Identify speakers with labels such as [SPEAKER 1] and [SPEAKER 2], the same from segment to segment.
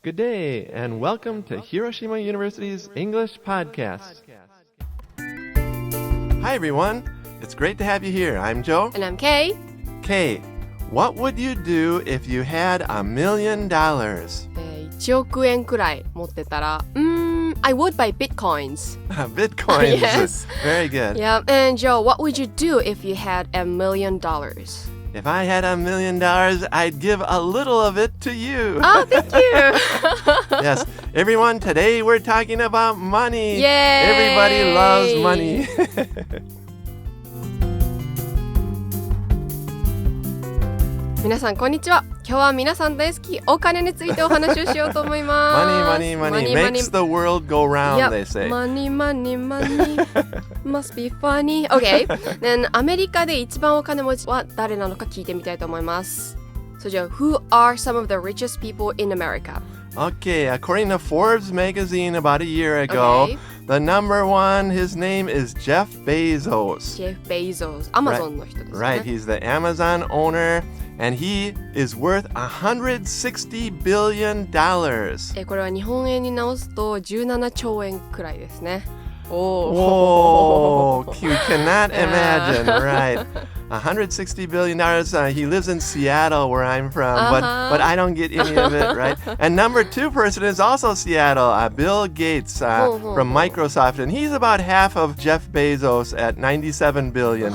[SPEAKER 1] Good day, and welcome to Hiroshima University's English Podcast. Hi, everyone. It's great to have you here. I'm Joe.
[SPEAKER 2] And I'm Kay.
[SPEAKER 1] Kay, what would you do if you had $1 million?
[SPEAKER 2] 1億円くらい持ってたら、I would buy bitcoins.
[SPEAKER 1] Bitcoins.
[SPEAKER 2] Yes.
[SPEAKER 1] Very good.
[SPEAKER 2] Yeah, and Joe, what would you do if you had $1 million?
[SPEAKER 1] If I had $1 million, I'd give a little of it to you.
[SPEAKER 2] Oh, thank you.
[SPEAKER 1] Yes. Everyone, today we're talking about money.
[SPEAKER 2] Yay!
[SPEAKER 1] Everybody loves money.
[SPEAKER 2] 皆さんこんにちは。今日は皆さん大好きお金についてお話をしようと思います。
[SPEAKER 1] Money makes the world go round,
[SPEAKER 2] Yep.
[SPEAKER 1] they say.
[SPEAKER 2] Money must be funny. Okay. Then アメリカで一番お金持ちは誰なのか聞いてみたいと思います。So, Joe, who are some of the richest people in America?
[SPEAKER 1] Okay, according to Forbes magazine about a year ago, the number one, his name is Jeff Bezos.
[SPEAKER 2] Jeff Bezos. Amazon の人ですね。
[SPEAKER 1] Right, he's the Amazon owner, and he is worth $160 billion.
[SPEAKER 2] これは日本円に直すと17兆円くらいですね。
[SPEAKER 1] Whoa, you cannot imagine, right? $160 billion. He lives in Seattle, where I'm from, but I don't get any of it, right? And number two person is also Seattle, Bill Gates from Microsoft, and he's about half of Jeff Bezos at $97 billion.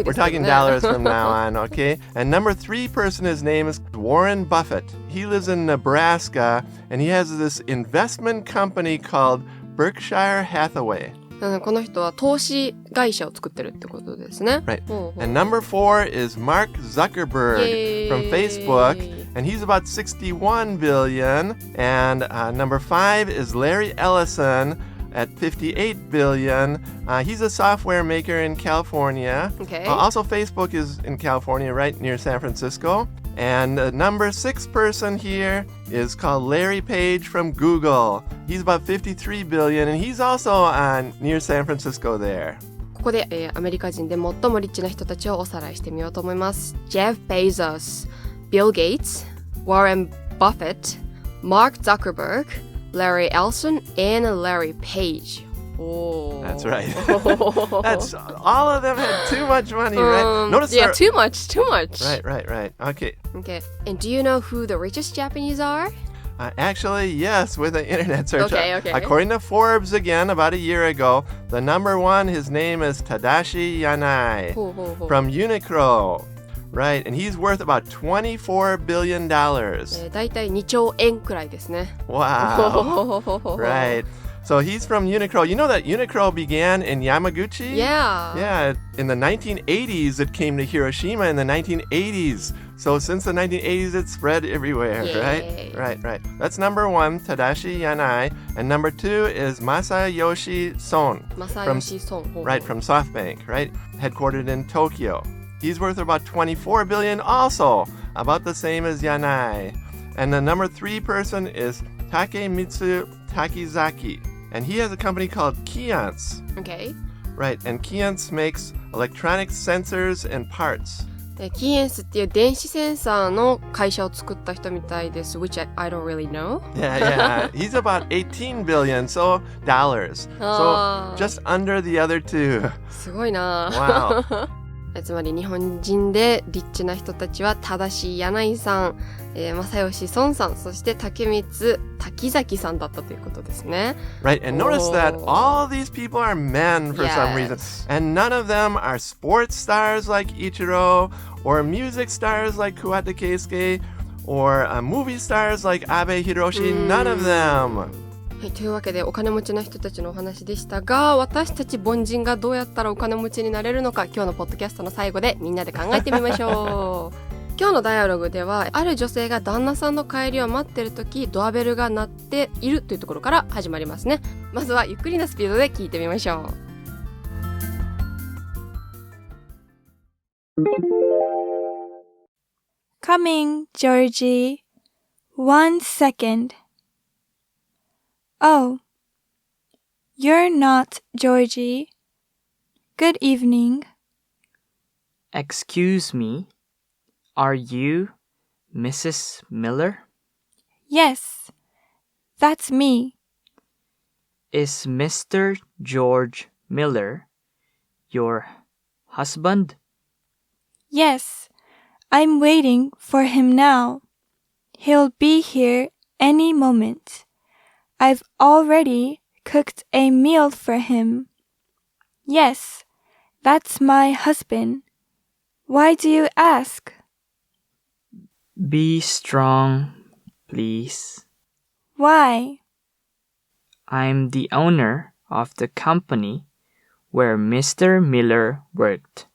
[SPEAKER 1] We're talking dollars from now on, okay? And number three person, his name is Warren Buffett. He lives in Nebraska, and he has this investment company called Berkshire Hathaway.
[SPEAKER 2] この人は投資会社を作ってるってことですね。
[SPEAKER 1] Right. And number four is Mark Zuckerberg from Facebook, and he's about $61 billion. And number five is Larry Ellison at $58 billion. He's a software maker in California.
[SPEAKER 2] Okay.
[SPEAKER 1] Also, Facebook is in California, right near San Francisco. And the number six person here is called Larry Page from Google. He's about $53 billion, and he's also near San Francisco there.
[SPEAKER 2] ここで、アメリカ人で最もリッチな人たちをおさらいしてみようと思います。Jeff Bezos, Bill Gates, Warren Buffett, Mark Zuckerberg, Larry Ellison, and Larry Page. Oh.
[SPEAKER 1] That's right. That's all of them had too much money, right? Notice
[SPEAKER 2] too much.
[SPEAKER 1] Right. Okay.
[SPEAKER 2] And do you know who the richest Japanese are?
[SPEAKER 1] Actually, yes, with an internet search.
[SPEAKER 2] Okay.
[SPEAKER 1] According to Forbes, again, about a year ago, the number one, his name is Tadashi Yanai from Uniqlo. Right, and he's worth about $24 billion.
[SPEAKER 2] だいたい2兆円くらいですね。
[SPEAKER 1] Wow. Right. So he's from Uniqlo. You know that Uniqlo began in Yamaguchi?
[SPEAKER 2] Yeah,
[SPEAKER 1] in the 1980s, it came to Hiroshima in the 1980s. So since the 1980s, it spread everywhere,
[SPEAKER 2] Yay.
[SPEAKER 1] Right. That's number one, Tadashi Yanai. And number two is Masayoshi Son. Right, from SoftBank, right? Headquartered in Tokyo. He's worth about $24 billion also, about the same as Yanai. And the number three person is Takemitsu Takizaki. And he has a company called Keyence.
[SPEAKER 2] Okay.
[SPEAKER 1] Right, and Keyence makes electronic sensors and parts.
[SPEAKER 2] キーエンスっていう電子センサーの会社を作った人みたいです。Which I don't really know.
[SPEAKER 1] Yeah. He's about $18 billion, so dollars. So just under the other two.
[SPEAKER 2] すごいな。
[SPEAKER 1] Wow.
[SPEAKER 2] つまり日本人でリッチな人たちは正しい柳井さん、正義孫さん、そして竹光滝崎さんだったということですね。
[SPEAKER 1] Right, and notice that all these people are men for some reason. And none of them are sports stars like Ichiro, or music stars like Kuwata Keisuke, or movie stars like Abe Hiroshi. None of them.
[SPEAKER 2] はい、というわけでお金持ちな人たちのお話でしたが、私たち凡人がどうやったらお金持ちになれるのか、今日のポッドキャストの最後でみんなで考えてみましょう。今日のダイアログでは、ある女性が旦那さんの帰りを待ってる時、ドアベルが鳴っているというところから始まりますね。まずはゆっくりなスピードで聞いてみましょ
[SPEAKER 3] う。Coming, Georgie. 1 second.Oh, you're not Georgie. Good evening.
[SPEAKER 4] Excuse me, are you Mrs. Miller?
[SPEAKER 3] Yes, that's me.
[SPEAKER 4] Is Mr. George Miller your husband?
[SPEAKER 3] Yes, I'm waiting for him now. He'll be here any moment. I've already cooked a meal for him. Yes, that's my husband. Why do you ask?
[SPEAKER 4] Be strong, please.
[SPEAKER 3] Why?
[SPEAKER 4] I'm the owner of the company where Mr. Miller worked.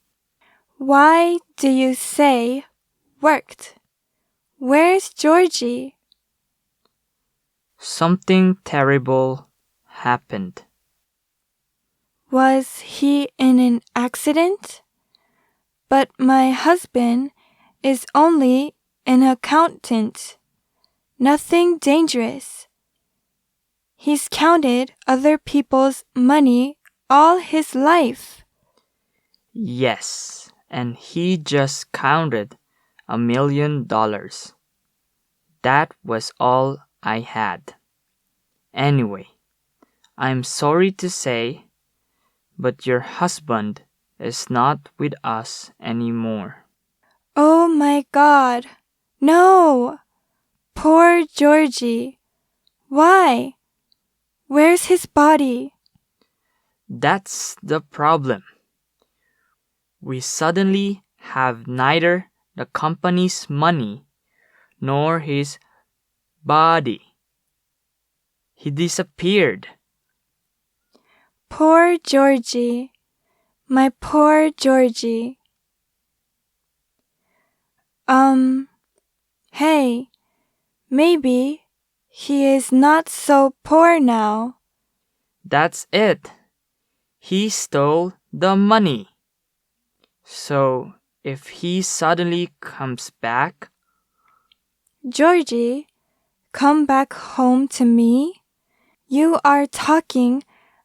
[SPEAKER 3] Why do you say worked? Where's Georgie?
[SPEAKER 4] Something terrible happened.
[SPEAKER 3] Was he in an accident? But my husband is only an accountant. Nothing dangerous. He's counted other people's money all his life.
[SPEAKER 4] Yes, and he just counted $1 million. That was all I had. Anyway, I'm sorry to say, but your husband is not with us anymore.
[SPEAKER 3] Oh my God. No. Poor Georgie. Why? Where's his body?
[SPEAKER 4] That's the problem. We suddenly have neither the company's money nor his body. He disappeared.
[SPEAKER 3] Poor Georgie. My poor Georgie. Hey, maybe he is not so poor now.
[SPEAKER 4] That's it. He stole the money. So, if he suddenly comes back...
[SPEAKER 3] Georgie, come back home to me? You are talking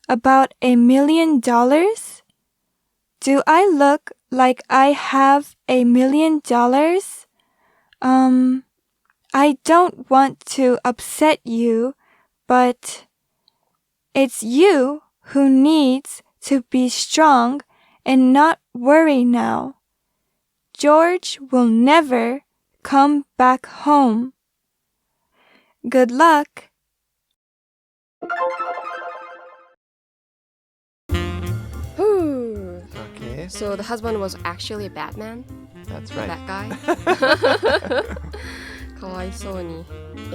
[SPEAKER 3] about $1 million? Do I look like I have $1 million? I don't want to upset you, but it's you who needs to be strong and not worry now. George will never come back home. Good luck.
[SPEAKER 2] Whew.
[SPEAKER 1] Okay,
[SPEAKER 2] So the husband was actually a bad man?
[SPEAKER 1] that's right.
[SPEAKER 2] That guy? かわいそうに。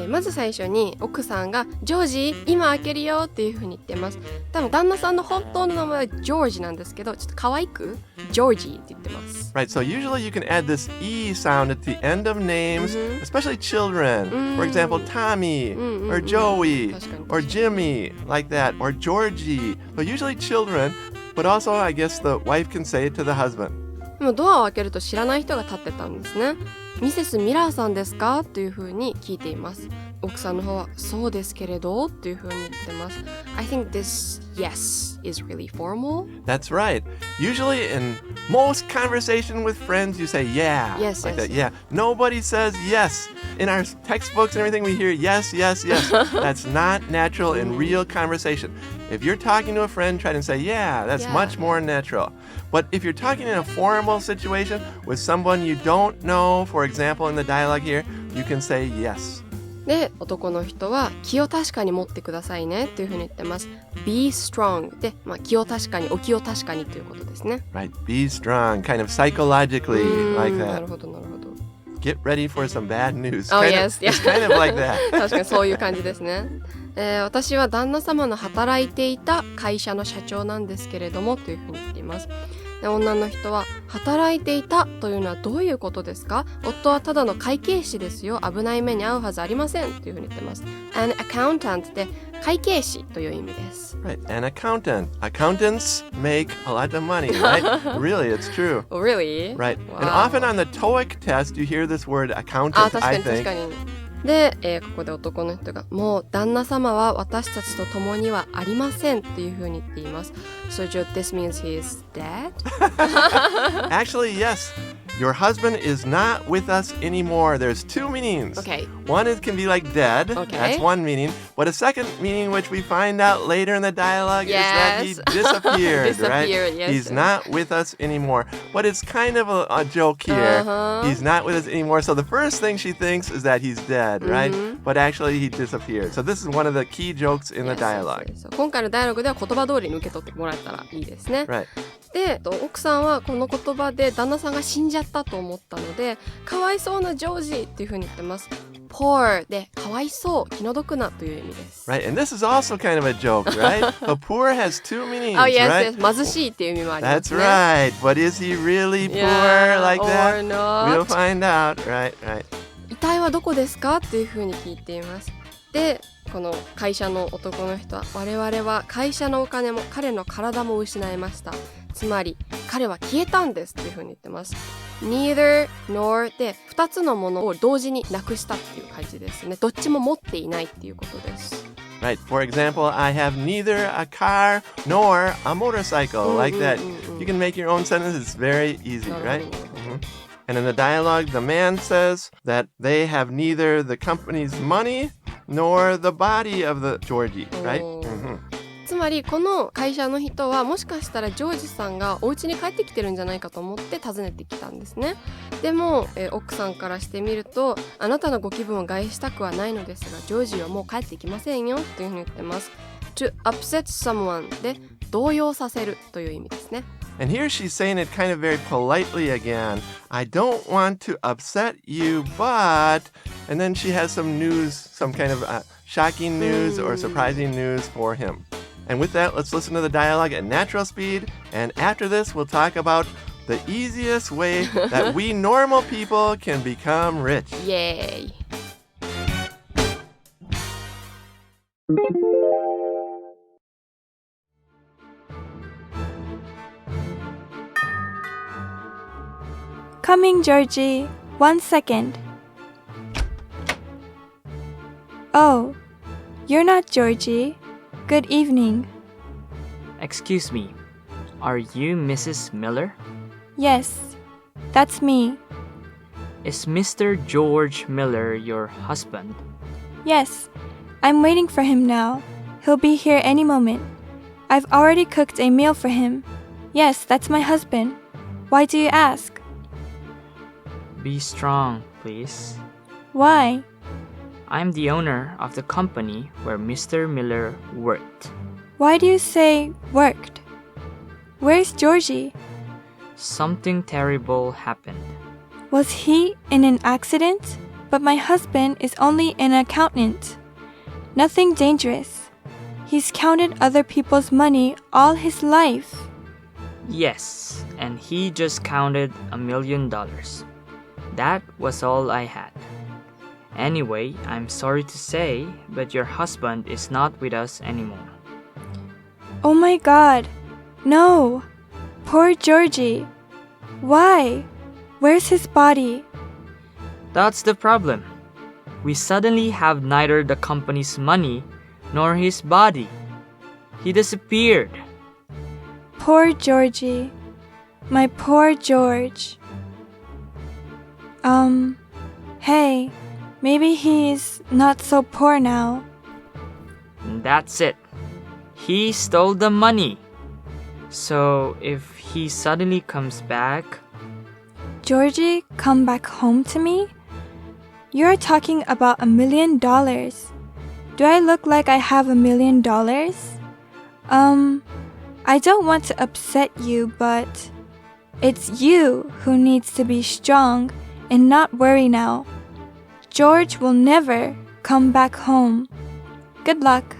[SPEAKER 2] まず最初に奥さんがジョージ今開けるよっていう風に言ってます。多分旦那さんの本当の名前はジョージなんですけど、ちょっと可愛くジョージって言ってます。
[SPEAKER 1] Right, so usually you can add this E sound at the end of names, especially children. For example, Tommy, or Joey, or Jimmy, like that, or Georgie. So usually children, but also I guess the wife can say it to the husband.
[SPEAKER 2] でもドアを開けると知らない人が立ってたんですね。ミセス・ミラーさんですかという風に聞いています。奥さんの方はそうですけれどという風に言ってます。I think this yes is really formal.
[SPEAKER 1] That's right. Usually in most conversation with friends, you say yeah.
[SPEAKER 2] Yes,
[SPEAKER 1] like
[SPEAKER 2] yes.
[SPEAKER 1] that. Yeah. Nobody says yes. In our textbooks and everything, we hear yes, yes, yes. That's not natural in real conversation. If you're talking to a friend, try to say yeah. That's much more natural. But if you're talking in a formal situation with someone you don't know, for example, in the dialogue here, you can say yes.
[SPEAKER 2] で、男の人は気を確かに持ってくださいねっていう風に言ってます。Be strong で、気を確かに、お気を確かにということですね。
[SPEAKER 1] Right. Be strong, kind of psychologically like
[SPEAKER 2] な
[SPEAKER 1] that.
[SPEAKER 2] るほど、なるほど。
[SPEAKER 1] Get ready for some bad news.
[SPEAKER 2] Oh,
[SPEAKER 1] Kind
[SPEAKER 2] yes.
[SPEAKER 1] of, it's kind of like that.
[SPEAKER 2] 確かにそういう感じですね。私は旦那様の働いていた会社の社長なんですけれどもというふうに言っています。で、女の人は働いていたというのはどういうことですか？夫はただの会計士ですよ。危ない目に遭うはずありませんというふうに言ってます。An accountant で会計士という意味です。
[SPEAKER 1] Right. An accountant. Accountants make a lot of money, right? Really, it's true.
[SPEAKER 2] Oh, really?
[SPEAKER 1] Right.
[SPEAKER 2] Wow.
[SPEAKER 1] And often on the TOEIC test, you hear this word
[SPEAKER 2] あ、
[SPEAKER 1] accountant,
[SPEAKER 2] 確か
[SPEAKER 1] I
[SPEAKER 2] に確
[SPEAKER 1] think.
[SPEAKER 2] かに。で、ここで男の人がもう旦那様は私たちと共にはありませんっていうふうに言っています。So this means he is dead?
[SPEAKER 1] Actually, yes. Your husband is not with us anymore. There's two meanings.
[SPEAKER 2] Okay.
[SPEAKER 1] One can be like dead.
[SPEAKER 2] Okay.
[SPEAKER 1] That's one meaning. But a second meaning, which we find out later in the dialogue, is that he disappeared, right?
[SPEAKER 2] Yes.
[SPEAKER 1] He's not with us anymore. But it's kind of a joke here. He's not with us anymore. So the first thing she thinks is that he's dead, right? But actually he disappeared. So this is one of the key jokes in the dialogue.
[SPEAKER 2] 今回のダイアログでは言葉通りに受け取ってもらえたらいいですね。
[SPEAKER 1] Right.
[SPEAKER 2] で、奥さんはこの言葉で旦那さんが死んじゃったと思ったので、かわいそうなジョージっていう風に言ってます。poor でかわいそう、気の毒なという意味です。
[SPEAKER 1] Right, and this is also kind of a joke, right? But poor has two meanings,
[SPEAKER 2] Oh, yes,
[SPEAKER 1] right?
[SPEAKER 2] yes. 貧しいっていう意味もあります
[SPEAKER 1] That's
[SPEAKER 2] ね。
[SPEAKER 1] right. But is he really poor like that?
[SPEAKER 2] Or not.
[SPEAKER 1] We'll find out. Right, right.
[SPEAKER 2] 遺体はどこですかっていう風に聞いています。で、この会社の男の人は、我々は会社のお金も彼の体も失いました。つまり彼は消えたんですっていう風に言ってます。Neither nor で2つのものを同時になくしたっていう感じですね。どっちも持っていないっていうことです。
[SPEAKER 1] Right. For example, I have neither a car nor a motorcycle, like that. You can make your own sentence. It's very easy, right? And in the dialogue, the man says that they have neither the company's money nor the body of the Georgie, right?
[SPEAKER 2] つまりこの会社の人はもしかしたらジョージさんがお家に帰ってきてるんじゃないかと思って訪ねてきたんですね。でも、奥さんからしてみると、あなたのご気分を害したくはないのですが、ジョージはもう帰ってきませんよっていうふうに言ってます。To upset someone で動揺させるという意味ですね。
[SPEAKER 1] And here she's saying it kind of very politely again. I don't want to upset you, but... And then she has some news, some kind of shocking news or surprising news for him. And with that, let's listen to the dialogue at natural speed. And after this, we'll talk about the easiest way that we normal people can become rich.
[SPEAKER 2] Yay!
[SPEAKER 3] Coming, Georgie. 1 second. Oh, you're not Georgie. Good evening.
[SPEAKER 4] Excuse me, are you Mrs. Miller?
[SPEAKER 3] Yes, that's me.
[SPEAKER 4] Is Mr. George Miller your husband?
[SPEAKER 3] Yes, I'm waiting for him now. He'll be here any moment. I've already cooked a meal for him. Yes, that's my husband. Why do you ask?
[SPEAKER 4] Be strong, please.
[SPEAKER 3] Why?
[SPEAKER 4] I'm the owner of the company where Mr. Miller worked.
[SPEAKER 3] Why do you say worked? Where's Georgie?
[SPEAKER 4] Something terrible happened.
[SPEAKER 3] Was he in an accident? But my husband is only an accountant. Nothing dangerous. He's counted other people's money all his life.
[SPEAKER 4] Yes, and he just counted $1 million. That was all I had. Anyway, I'm sorry to say, but your husband is not with us anymore.
[SPEAKER 3] Oh my God. No. Poor Georgie. Why? Where's his body?
[SPEAKER 4] That's the problem. We suddenly have neither the company's money nor his body. He disappeared.
[SPEAKER 3] Poor Georgie. My poor George. Hey, maybe he's not so poor now.
[SPEAKER 4] That's it. He stole the money. So if he suddenly comes back...
[SPEAKER 3] Georgie, come back home to me? You're talking about $1 million. Do I look like I have $1 million? I don't want to upset you, but it's you who needs to be strong and not worry now. George will never come back home. Good luck.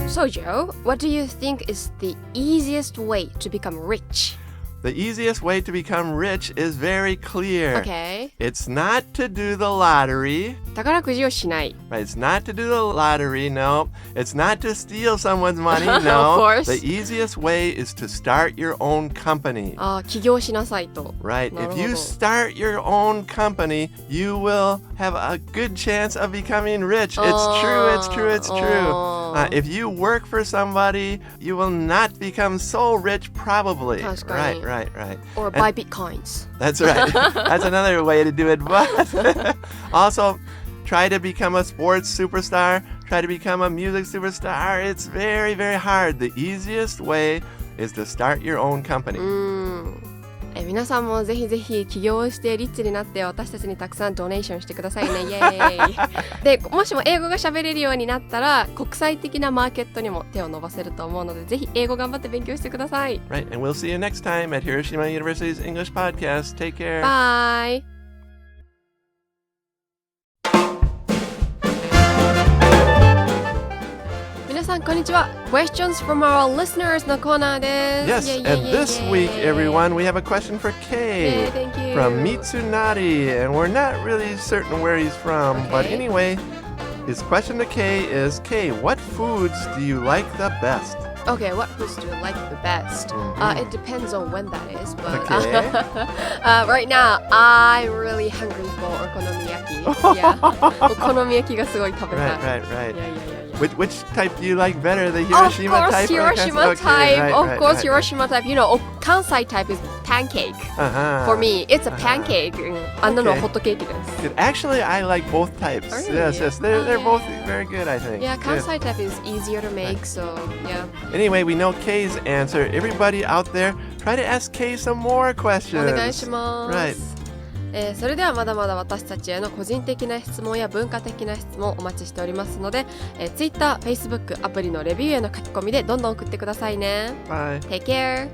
[SPEAKER 2] So Joe, what do you think is the easiest way to become rich?
[SPEAKER 1] The easiest way to become rich is very clear.
[SPEAKER 2] Okay.
[SPEAKER 1] It's not to do the lottery.
[SPEAKER 2] 宝くじをしない。
[SPEAKER 1] Right, it's not to do the lottery, no. It's not to steal someone's money,
[SPEAKER 2] Of
[SPEAKER 1] no.
[SPEAKER 2] course.
[SPEAKER 1] The easiest way is to start your own company.
[SPEAKER 2] 起業しなさいと。
[SPEAKER 1] Right,
[SPEAKER 2] なるほ
[SPEAKER 1] if
[SPEAKER 2] ど。
[SPEAKER 1] you start your own company, you will have a good chance of becoming rich. It's true, it's true, it's true. If you work for somebody, you will not become so rich probably.
[SPEAKER 2] 確かに。
[SPEAKER 1] Right, right.
[SPEAKER 2] Or buy bitcoins.
[SPEAKER 1] That's right. That's another way to do it. But also, try to become a sports superstar. Try to become a music superstar. It's very, very hard. The easiest way is to start your own company.
[SPEAKER 2] 皆さんもぜひぜひ起業してリッチになって私たちにたくさんドネーションしてくださいね。イエーイで、もしも英語が喋れるようになったら国際的なマーケットにも手を伸ばせると思うので、ぜひ英語頑張って勉強してください。
[SPEAKER 1] Right, and we'll see you next time at Hiroshima University's English Podcast. Take care.
[SPEAKER 2] Bye! 皆さんこんにちは。Questions from our listeners のコーナーです。
[SPEAKER 1] Yes, and this week, everyone, we have a question for Kay
[SPEAKER 2] Yay, thank you.
[SPEAKER 1] from Mitsunari, and we're not really certain where he's from, but
[SPEAKER 2] Okay.
[SPEAKER 1] anyway, his question to Kay is, Kay, what foods do you like the best?
[SPEAKER 2] Okay, what foods do you like the best? It depends on when that is, but
[SPEAKER 1] Okay.
[SPEAKER 2] right now I'm really hungry for okonomiyaki. Yeah, お好み焼きがすごい食べたい。
[SPEAKER 1] Right, right, right.
[SPEAKER 2] Yeah.
[SPEAKER 1] Which type do you like better, the Hiroshima
[SPEAKER 2] Of course,
[SPEAKER 1] type?
[SPEAKER 2] Hiroshima
[SPEAKER 1] Okay,
[SPEAKER 2] type.
[SPEAKER 1] right,
[SPEAKER 2] Of
[SPEAKER 1] right,
[SPEAKER 2] course,
[SPEAKER 1] right.
[SPEAKER 2] Hiroshima type. You know, Kansai type is pancake.
[SPEAKER 1] Uh-huh.
[SPEAKER 2] For me, it's a pancake. あんなのは
[SPEAKER 1] Okay.
[SPEAKER 2] ホットケーキです。
[SPEAKER 1] Good. Actually, I like both types.
[SPEAKER 2] Really?
[SPEAKER 1] Yes. They're both very good, I think.
[SPEAKER 2] Yeah,
[SPEAKER 1] Good.
[SPEAKER 2] Kansai type is easier to make, so yeah.
[SPEAKER 1] Anyway, we know Kay's answer. Everybody out there, try to ask Kay some more
[SPEAKER 2] お
[SPEAKER 1] questions.
[SPEAKER 2] 願いします。
[SPEAKER 1] Right.
[SPEAKER 2] それではまだまだ私たちへの個人的な質問や文化的な質問をお待ちしておりますので、Twitter、Facebook、アプリのレビューへの書き込みでどんどん送ってくださいね。
[SPEAKER 1] Bye.
[SPEAKER 2] Take care!